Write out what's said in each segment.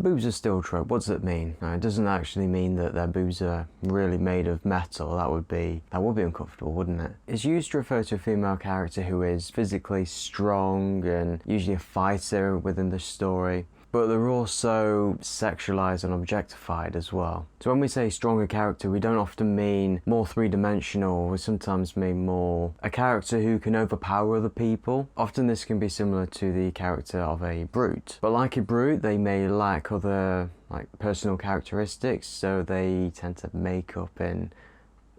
boobs are still a trope. What does it mean? It doesn't actually mean that their boobs are really made of metal. That would be uncomfortable, wouldn't it? It's used to refer to a female character who is physically strong and usually a fighter within the story, but they're also sexualized and objectified as well. So when we say stronger character, we don't often mean more three-dimensional. We sometimes mean more a character who can overpower other people. Often this can be similar to the character of a brute. But like a brute, they may lack other personal characteristics, so they tend to make up in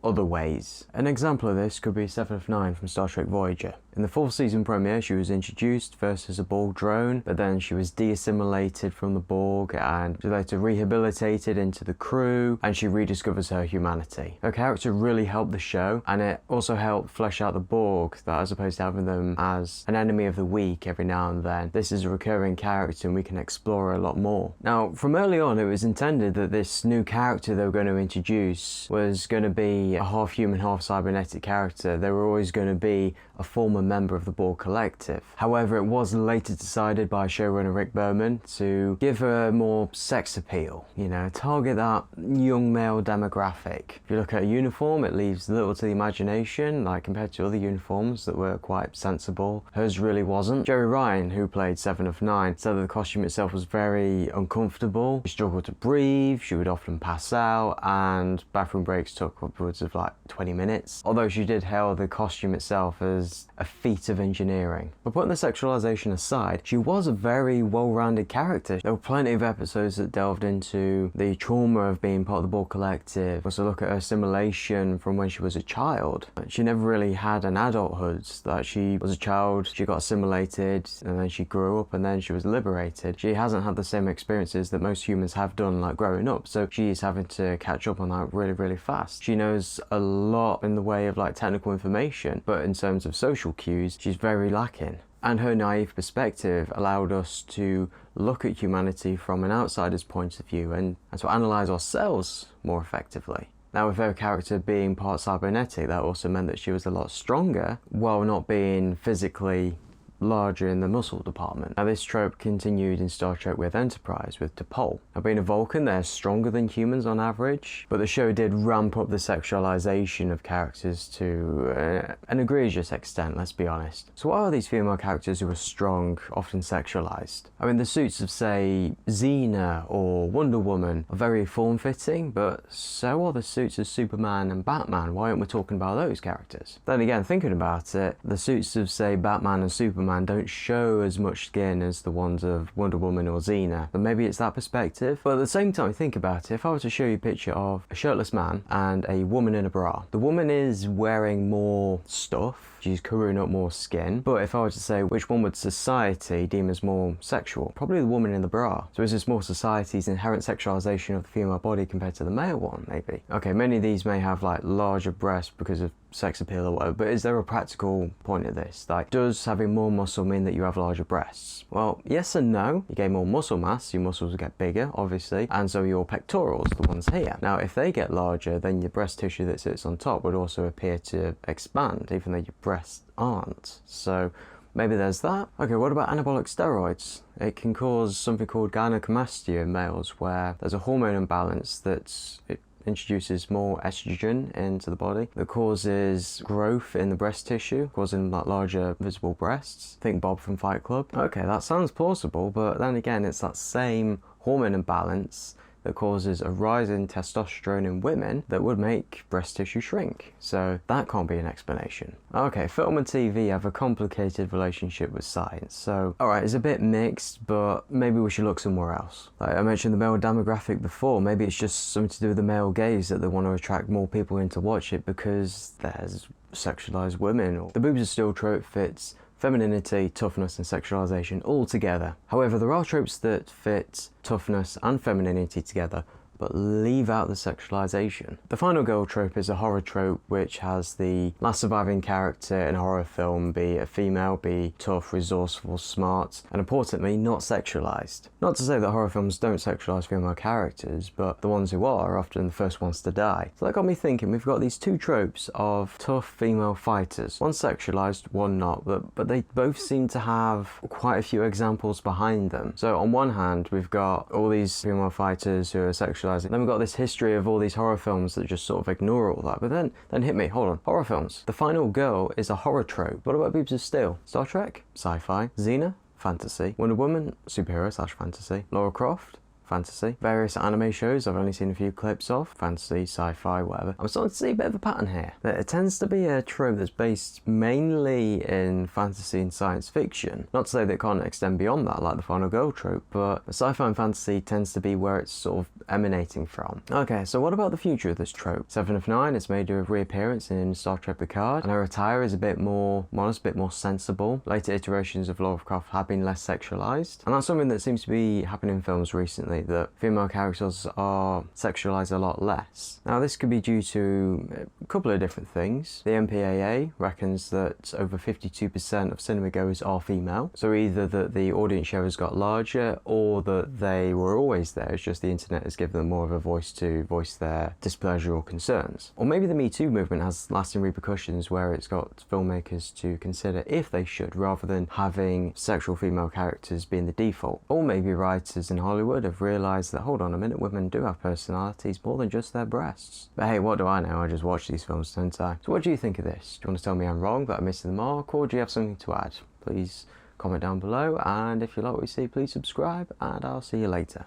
other ways. An example of this could be Seven of Nine from Star Trek Voyager. In the 4th season premiere, she was introduced first as a Borg drone, but then she was de-assimilated from the Borg and later rehabilitated into the crew, and she rediscovers her humanity. Her character really helped the show, and it also helped flesh out the Borg, that as opposed to having them as an enemy of the week every now and then, this is a recurring character and we can explore her a lot more. Now, from early on, it was intended that this new character they were going to introduce was going to be a half-human, half-cybernetic character. They were always going to be a former member of the Borg collective. However, it was later decided by showrunner Rick Berman to give her more sex appeal, target that young male demographic. If you look at a uniform, it leaves little to the imagination, compared to other uniforms that were quite sensible. Hers really wasn't. Jeri Ryan, who played Seven of Nine, said that the costume itself was very uncomfortable. She struggled to breathe, she would often pass out, and bathroom breaks took upwards of 20 minutes. Although she did hail the costume itself as a feat of engineering. But putting the sexualization aside, she was a very well-rounded character. There were plenty of episodes that delved into the trauma of being part of the Borg collective. Also look at her assimilation from when she was a child. She never really had an adulthood. That she was a child, she got assimilated, and then she grew up, and then she was liberated. She hasn't had the same experiences that most humans have done growing up, so she's having to catch up on that really, really fast. She knows a lot in the way of technical information, but in terms of social cues, she's very lacking. And her naive perspective allowed us to look at humanity from an outsider's point of view and to analyse ourselves more effectively. Now, with her character being part cybernetic, that also meant that she was a lot stronger while not being physically larger in the muscle department. Now, this trope continued in Star Trek with Enterprise, with T'Pol. Now, being a Vulcan, they're stronger than humans on average, but the show did ramp up the sexualization of characters to an egregious extent, let's be honest. So why are these female characters who are strong often sexualized? I mean, the suits of, say, Xena or Wonder Woman are very form-fitting, but so are the suits of Superman and Batman. Why aren't we talking about those characters? Then again, thinking about it, the suits of, say, Batman and Superman don't show as much skin as the ones of Wonder Woman or Xena. But maybe it's that perspective. But at the same time, think about it. If I were to show you a picture of a shirtless man and a woman in a bra, the woman is wearing more stuff. She's covering up more skin. But if I were to say which one would society deem as more sexual, probably the woman in the bra. So is this more society's inherent sexualization of the female body compared to the male one, maybe? Okay, many of these may have larger breasts because of sex appeal or whatever, but is there a practical point of this? Does having more muscle mean that you have larger breasts? Well, yes and no. You gain more muscle mass, your muscles will get bigger, obviously, and so your pectorals, the ones here. Now, if they get larger, then your breast tissue that sits on top would also appear to expand, even though your breasts aren't. So maybe there's that. Okay, what about anabolic steroids? It can cause something called gynecomastia in males, where there's a hormone imbalance it introduces more estrogen into the body that causes growth in the breast tissue, causing larger visible breasts. Think Bob from Fight Club. Okay, that sounds plausible, but then again, it's that same hormone imbalance that causes a rise in testosterone in women that would make breast tissue shrink. So that can't be an explanation. Okay, film and TV have a complicated relationship with science. So, alright, it's a bit mixed, but maybe we should look somewhere else. I mentioned the male demographic before. Maybe it's just something to do with the male gaze, that they want to attract more people in to watch it because there's sexualized women. Or the boobs are still trope fits femininity, toughness and sexualization all together. However, there are tropes that fit toughness and femininity together but leave out the sexualization. The final girl trope is a horror trope which has the last surviving character in a horror film be a female, be tough, resourceful, smart, and importantly, not sexualized. Not to say that horror films don't sexualize female characters, but the ones who are often the first ones to die. So that got me thinking, we've got these two tropes of tough female fighters. One sexualized, one not, but they both seem to have quite a few examples behind them. So on one hand, we've got all these female fighters who are sexualizing. Then we've got this history of all these horror films that just sort of ignore all that. But then hit me, hold on. Horror films. The final girl is a horror trope. What about Boobs of Steel? Star Trek? Sci-fi. Xena? Fantasy. Wonder Woman? Superhero / fantasy. Lara Croft? Fantasy. Various anime shows I've only seen a few clips of. Fantasy, sci-fi, whatever. I'm starting to see a bit of a pattern here. It tends to be a trope that's based mainly in fantasy and science fiction. Not to say that it can't extend beyond that, like the final girl trope, but sci-fi and fantasy tends to be where it's sort of emanating from. Okay, so what about the future of this trope? Seven of Nine has made a reappearance in Star Trek Picard, and her attire is a bit more modest, a bit more sensible. Later iterations of Lara Croft have been less sexualized, and that's something that seems to be happening in films recently, that female characters are sexualized a lot less. Now this could be due to a couple of different things. The MPAA reckons that over 52% of cinemagoers are female, so either that the audience share has got larger or that they were always there, it's just the internet has given them more of a voice to voice their displeasure or concerns. Or maybe the Me Too movement has lasting repercussions where it's got filmmakers to consider if they should, rather than having sexual female characters being the default. Or maybe writers in Hollywood have realised that, hold on a minute, women do have personalities more than just their breasts. But hey, what do I know? I just watch these films, don't I? So what do you think of this? Do you want to tell me I'm wrong, that I missed the mark, or do you have something to add? Please comment down below, and if you like what you see, please subscribe, and I'll see you later.